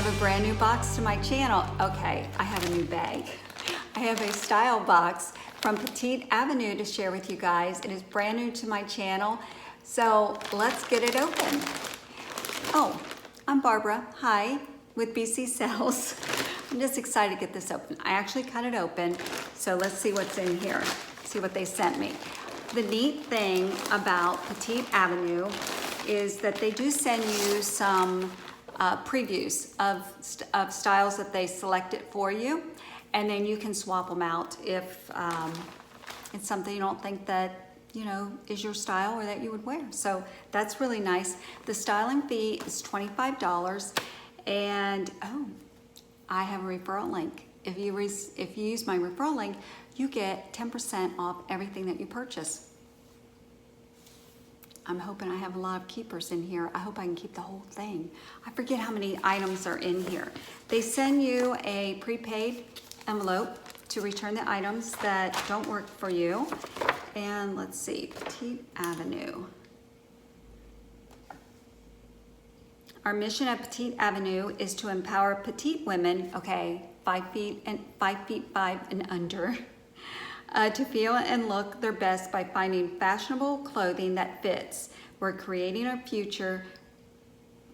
a brand new box to my channel. Okay, I have a new bag. I have a style box from Petite Avenue to share with you guys. It is brand new to my channel, so let's get it open. Oh, I'm Barbara, hi, with BCsells. I'm just excited to get this open. I actually cut it open, so let's see what's in here, see what they sent me. The neat thing about Petite Avenue is that they do send you some previews of styles that they selected for you, and then you can swap them out if it's something you don't think that is your style or that you would wear. So that's really nice. The styling fee is $25, and I have a referral link. If you use my referral link, you get 10% off everything that you purchase. I'm hoping I have a lot of keepers in here. I hope I can keep the whole thing. I forget how many items are in here. They send you a prepaid envelope to return the items that don't work for you. And let's see, Petite Avenue. Our mission at Petite Avenue is to empower petite women, 5 feet 5 and under, to feel and look their best by finding fashionable clothing that fits. We're creating a future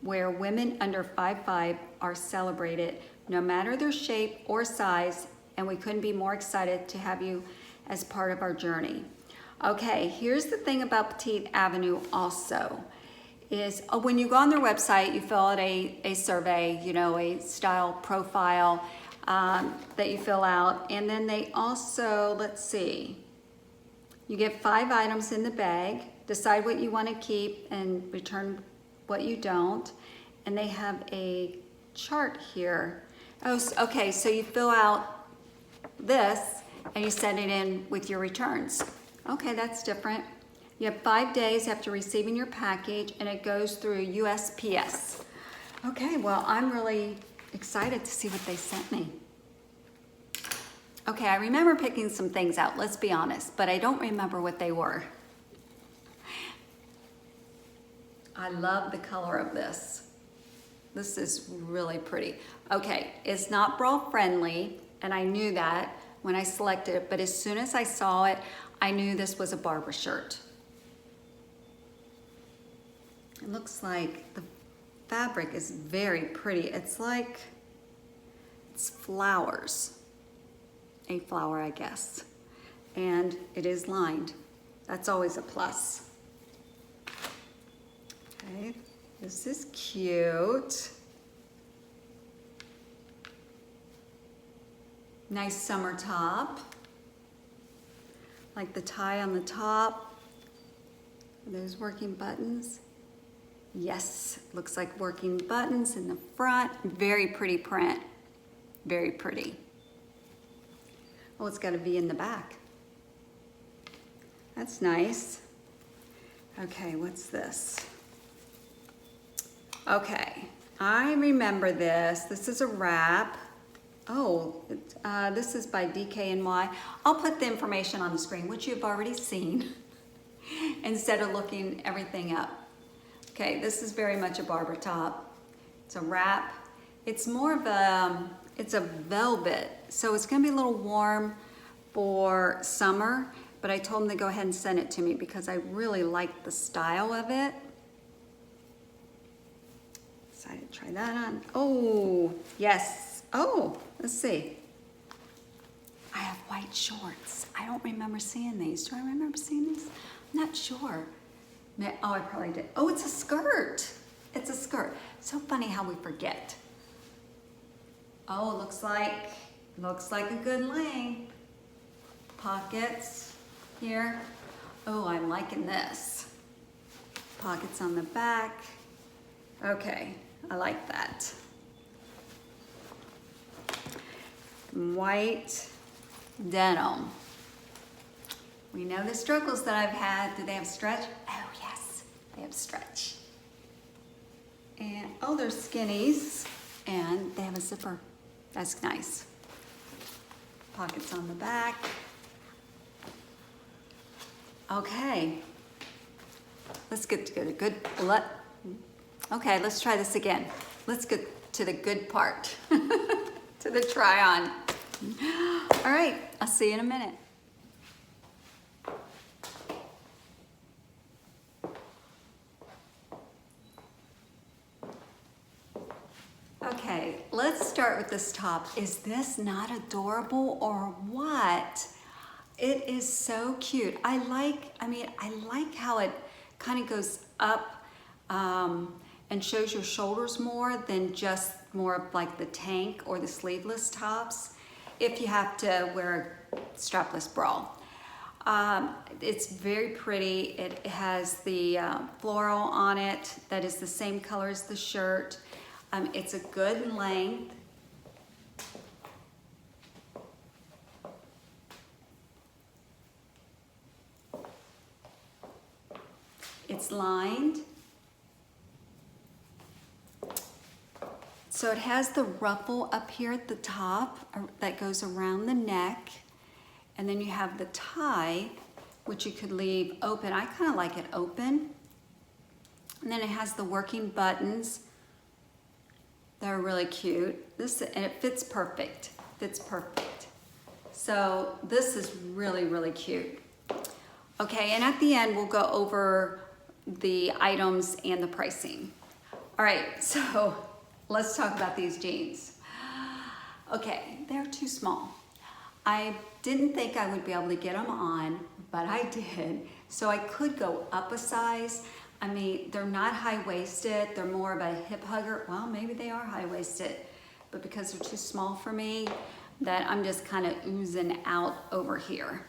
where women under 5'5" are celebrated, no matter their shape or size, and we couldn't be more excited to have you as part of our journey. Okay, here's the thing about Petite Avenue also, is when you go on their website, you fill out a survey, a style profile, that you fill out, and then they also, let's see, you get 5 items in the bag, decide what you want to keep and return what you don't, and they have a chart here. Okay, so you fill out this and you send it in with your returns. Okay, that's different. You have 5 days after receiving your package, and it goes through USPS. Okay, well, I'm really excited to see what they sent me. Okay, I remember picking some things out, let's be honest, but I don't remember what they were. I love the color of this. This is really pretty. Okay, it's not bra friendly, and I knew that when I selected it, but as soon as I saw it, I knew this was a Barbara shirt. It looks like the fabric is very pretty. It's like, it's flowers. A flower, I guess. And it is lined. That's always a plus. Okay, this is cute. Nice summer top. Like the tie on the top. Are those working buttons? Yes, looks like working buttons in the front. Very pretty print. Very pretty. Oh, it's got a V in the back. That's nice. Okay, what's this? Okay, I remember this. This is a wrap. Oh, this is by DKNY. I'll put the information on the screen, which you've already seen, instead of looking everything up. Okay, this is very much a Barbara top. It's a wrap. It's more of a, it's a velvet, so it's gonna be a little warm for summer, but I told them to go ahead and send it to me because I really like the style of it. Decided to try that on. Oh, yes. Oh, let's see. I have white shorts. I don't remember seeing these. Do I remember seeing these? I'm not sure. Oh, I probably did. Oh, it's a skirt. It's a skirt. So funny how we forget. Oh, looks like a good length. Pockets here. Oh, I'm liking this. Pockets on the back. Okay, I like that. White denim. We know the struggles that I've had. Do they have stretch? Oh yes, they have stretch. And oh, they're skinnies, and they have a zipper. That's nice. Pockets on the back. Okay, let's get together. Okay, let's try this again. Let's get to the good part, to the try on. All right, I'll see you in a minute. Okay, let's start with this top. Is this not adorable or what? It is so cute. I like how it kind of goes up and shows your shoulders more than just more of like the tank or the sleeveless tops if you have to wear a strapless bra. It's very pretty. It has the floral on it that is the same color as the shirt. It's a good length. It's lined. So it has the ruffle up here at the top that goes around the neck. And then you have the tie, which you could leave open. I kind of like it open. And then it has the working buttons. They're really cute. And it fits perfect. Fits perfect. So this is really, really cute. Okay, and at the end we'll go over the items and the pricing. All right, so let's talk about these jeans. Okay, they're too small. I didn't think I would be able to get them on, but I did. So I could go up a size. I mean, they're not high-waisted. They're more of a hip hugger. Well, maybe they are high-waisted, but because they're too small for me, that I'm just kind of oozing out over here.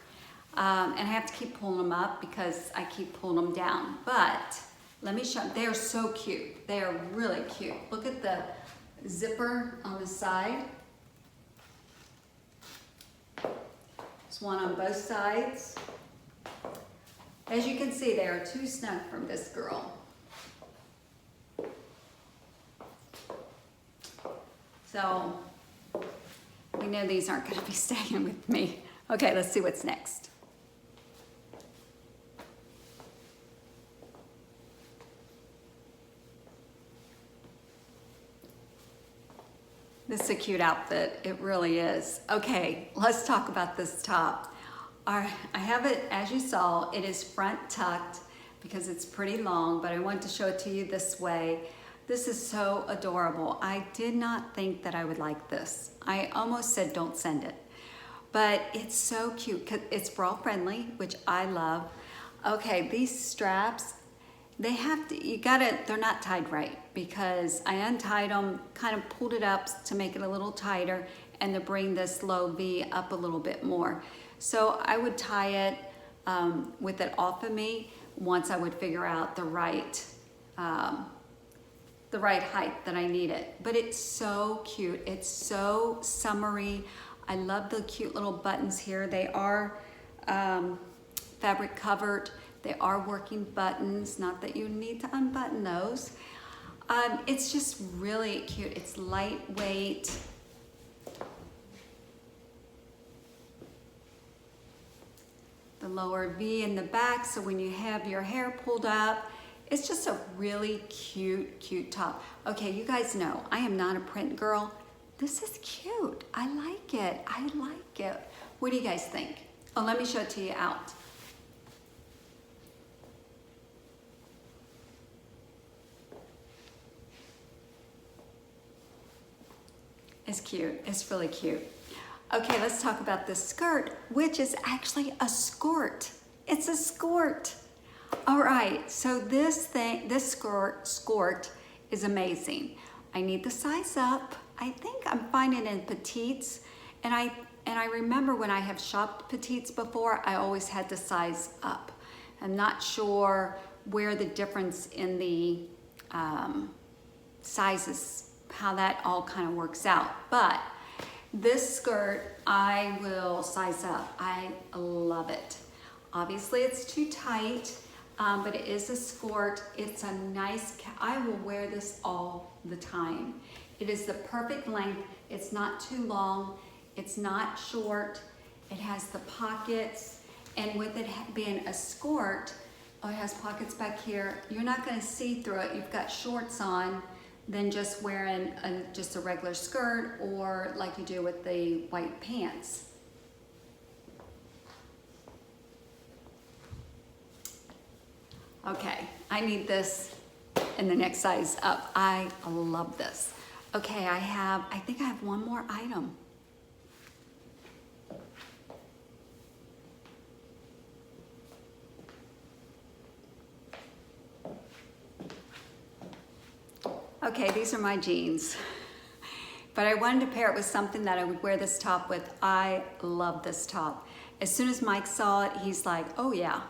And I have to keep pulling them up because I keep pulling them down. But let me show you. They are so cute. They are really cute. Look at the zipper on the side. There's one on both sides. As you can see, they are too snug from this girl. So we know these aren't going to be staying with me. Okay, let's see what's next. This is a cute outfit. It really is. Okay, let's talk about this top. I have it, as you saw, it is front tucked because it's pretty long, but I want to show it to you this way. This is so adorable. I did not think that I would like this. I almost said don't send it, but it's so cute because it's bra friendly, which I love. Okay, these straps, they're not tied right because I untied them, kind of pulled it up to make it a little tighter and to bring this low V up a little bit more. So I would tie it with it off of me once I would figure out the right height that I needed. But it's so cute. It's so summery. I love the cute little buttons here. They are fabric covered. They are working buttons. Not that you need to unbutton those. It's just really cute. It's lightweight. The lower V in the back, so when you have your hair pulled up, it's just a really cute, cute top. Okay, you guys know, I am not a print girl. This is cute. I like it. I like it. What do you guys think? Oh, let me show it to you out. It's cute. It's really cute. Okay, let's talk about this skirt, which is actually a skirt. It's a skirt. All right, so this skirt is amazing. I need the size up. I think I'm finding in petites, and I remember when I have shopped petites before, I always had to size up. I'm not sure where the difference in the sizes, how that all kind of works out, but this skirt, I will size up. I love it. Obviously, it's too tight, but it is a skirt. It's a nice, I will wear this all the time. It is the perfect length. It's not too long. It's not short. It has the pockets, and with it being a skirt, it has pockets back here. You're not gonna see through it. You've got shorts on, than just wearing just a regular skirt or like you do with the white pants. Okay, I need this in the next size up. I love this. Okay, I think I have one more item. Okay, these are my jeans. But I wanted to pair it with something that I would wear this top with. I love this top. As soon as Mike saw it, he's like, oh yeah,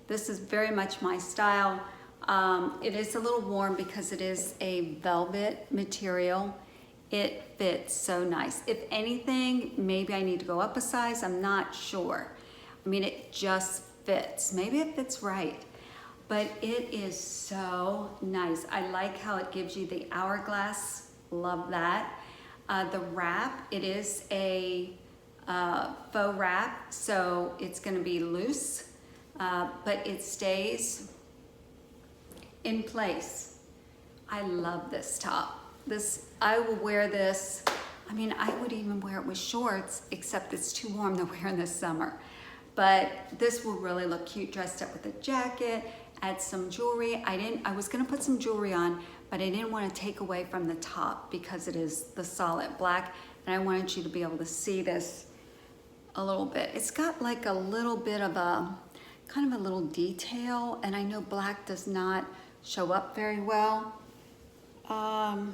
this is very much my style. It is a little warm because it is a velvet material. It fits so nice. If anything, maybe I need to go up a size, I'm not sure. I mean, it just fits. Maybe it fits right. But it is so nice. I like how it gives you the hourglass. Love that. The wrap, it is a faux wrap, so it's gonna be loose, but it stays in place. I love this top. I will wear this. I mean, I would even wear it with shorts, except it's too warm to wear in the summer. But this will really look cute dressed up with a jacket, add some jewelry. I was gonna put some jewelry on, but I didn't want to take away from the top because it is the solid black, and I wanted you to be able to see this a little bit. It's got like a little bit of a, kind of a little detail, and I know black does not show up very well. Not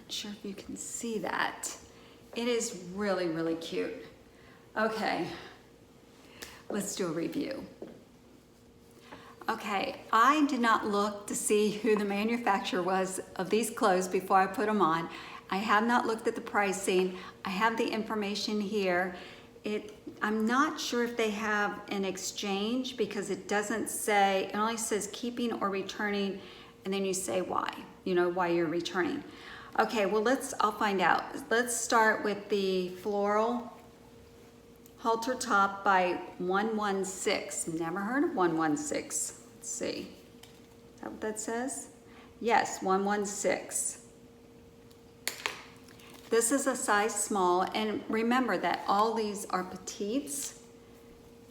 sure if you can see that. It is really, really cute. Okay, let's do a review. Okay, I did not look to see who the manufacturer was of these clothes before I put them on. I have not looked at the pricing. I have the information here. I'm not sure if they have an exchange because it doesn't say, it only says keeping or returning, and then you say why, you know, why you're returning. Okay, well I'll find out. Let's start with the floral halter top by 116. Never heard of 116. Let's see. Is that what that says? Yes, 116. This is a size small, and remember that all these are petites.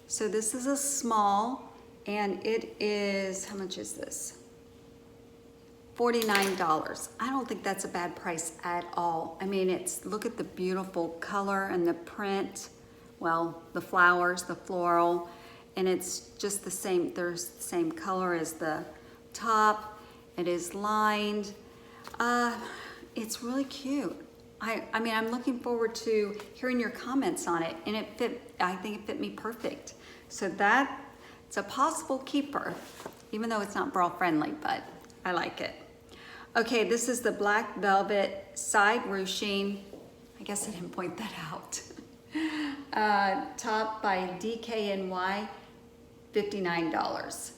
So this is a small, and it is, how much is this? $49. I don't think that's a bad price at all. I mean, look at the beautiful color and the print. Well, the flowers, the floral, and it's just the same, there's the same color as the top. It is lined. It's really cute. I mean, I'm looking forward to hearing your comments on it, and I think it fit me perfect. So it's a possible keeper, even though it's not bra friendly, but I like it. Okay, this is the black velvet side ruching. I guess I didn't point that out. Top by DKNY, $59.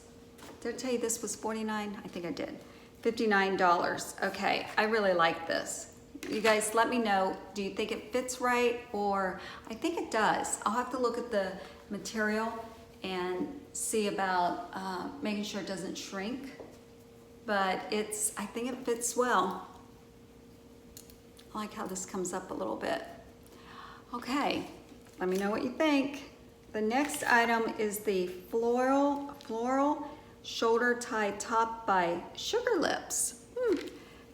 Did I tell you this was $49? I think I did. $59. Okay, I really like this. You guys let me know, do you think it fits right? Or I think it does. I'll have to look at the material and see about making sure it doesn't shrink. But I think it fits well. I like how this comes up a little bit. Okay, let me know what you think. The next item is the floral shoulder tie top by Sugar Lips.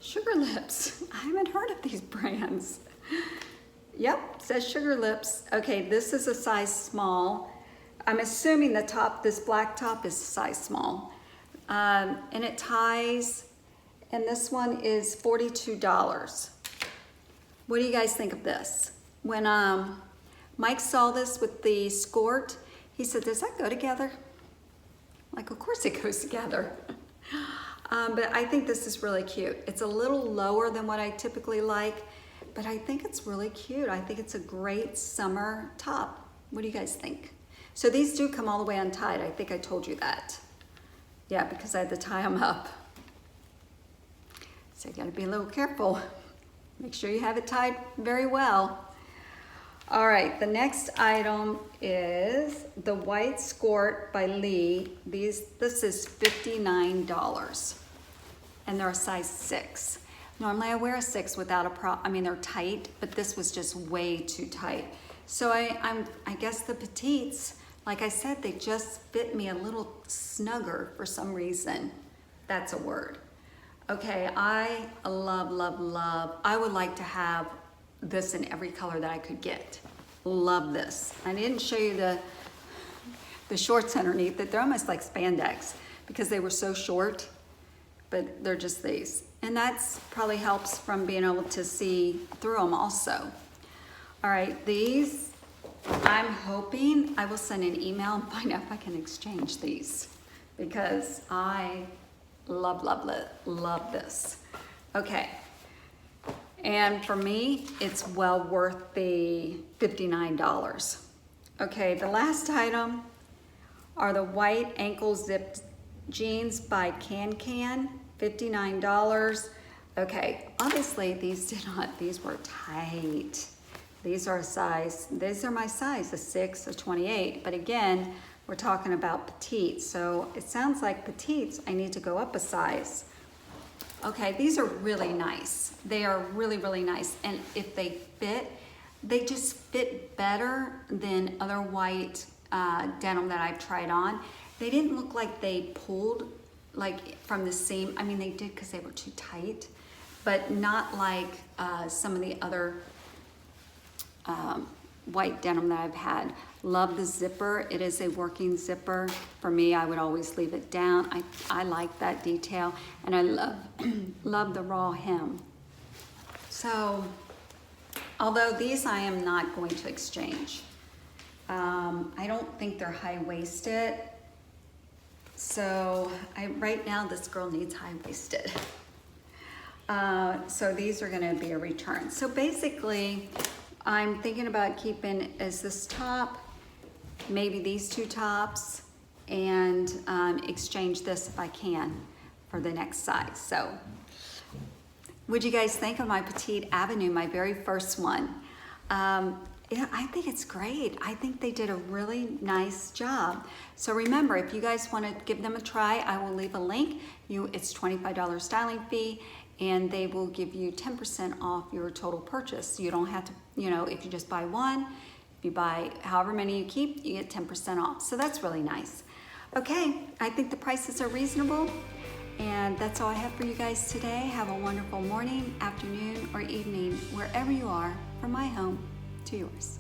Sugar Lips, I haven't heard of these brands. Yep, it says Sugar Lips. Okay, this is a size small. I'm assuming this black top is a size small. And it ties, and this one is $42. What do you guys think of this? When Mike saw this with the skirt, he said, does that go together? Like, of course it goes together. But I think this is really cute. It's a little lower than what I typically like, but I think it's really cute. I think it's a great summer top. What do you guys think? So these do come all the way untied. I think I told you that. Yeah, because I had to tie them up. So you gotta be a little careful. Make sure you have it tied very well. All right, the next item is the white skirt by Lee. This is $59, and they're a size 6. Normally I wear a 6 without a I mean, they're tight, but this was just way too tight. So I guess the petites, like I said, they just fit me a little snugger for some reason. That's a word. Okay, I love, love, love. I would like to have this in every color that I could get. Love this. I didn't show you the shorts underneath it. They're almost like spandex because they were so short, but they're just these. And that's probably helps from being able to see through them also. All right, these, I'm hoping I will send an email and find out if I can exchange these because I love, love, love this. Okay. And for me, it's well worth the $59. Okay, the last item are the white ankle zipped jeans by Can, $59. Okay, obviously these were tight. These are my size, a 6, a 28. But again, we're talking about petite. So it sounds like petites, I need to go up a size. Okay, these are really nice. They are really, really nice. And if they fit, they just fit better than other white denim that I've tried on. They didn't look like they pulled like from the seam. I mean, they did because they were too tight, but not like some of the other white denim that I've had. Love the zipper. It is a working zipper. For me, I would always leave it down. I like that detail, and I love love the raw hem. So, although these I am not going to exchange. I don't think they're high-waisted. So right now this girl needs high-waisted. So these are gonna be a return. So basically, I'm thinking about keeping as this top, maybe these two tops, and exchange this if I can for the next size. So what'd you guys think of my Petite Avenue, my very first one? Yeah, I think it's great. I think they did a really nice job. So remember, if you guys want to give them a try, I will leave a link. It's $25 styling fee, and they will give you 10% off your total purchase. You don't have to, if you just buy one, if you buy however many you keep, you get 10% off. So that's really nice. Okay, I think the prices are reasonable, and that's all I have for you guys today. Have a wonderful morning, afternoon, or evening, wherever you are, from my home to yours.